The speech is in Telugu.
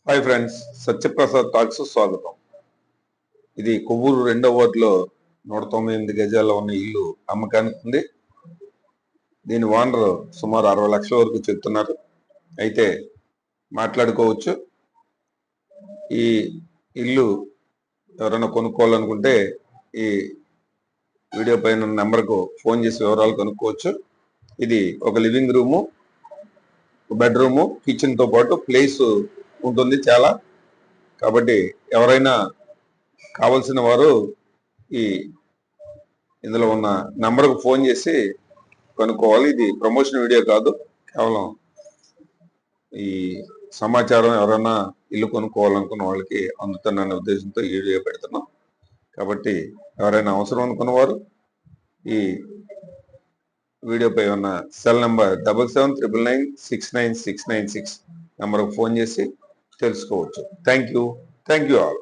హాయ్ ఫ్రెండ్స్, సత్యప్రసాద్ టాక్స్ స్వాగతం. ఇది కొవ్వూరు 2వ వార్డులో 198 గజాల్లో ఉన్న ఇల్లు అమ్మకానికి ఉంది. దీని ఓనర్ సుమారు 60 లక్షల వరకు చెప్తున్నారు. అయితే మాట్లాడుకోవచ్చు. ఈ ఇల్లు ఎవరైనా కొనుక్కోవాలనుకుంటే ఈ వీడియో పైన నెంబర్కు ఫోన్ చేసి వివరాలు కనుక్కోవచ్చు. ఇది ఒక లివింగ్ రూము, బెడ్రూము, కిచెన్ తో పాటు ప్లేస్ ఉంటుంది చాలా. కాబట్టి ఎవరైనా కావలసిన వారు ఈ ఇందులో ఉన్న నంబర్కు ఫోన్ చేసి కనుక్కోవాలి. ఇది ప్రమోషన్ వీడియో కాదు, కేవలం ఈ సమాచారం ఎవరైనా ఇల్లు కొనుక్కోవాలనుకున్న వాళ్ళకి అందుతున్న ఉద్దేశంతో ఈ వీడియో పెడుతున్నాం. కాబట్టి ఎవరైనా అవసరం అనుకున్న వారు ఈ వీడియోపై ఉన్న సెల్ నెంబర్ 7799969696 నెంబర్కు ఫోన్ చేసి తెలుసుకోవచ్చు. Thank you all.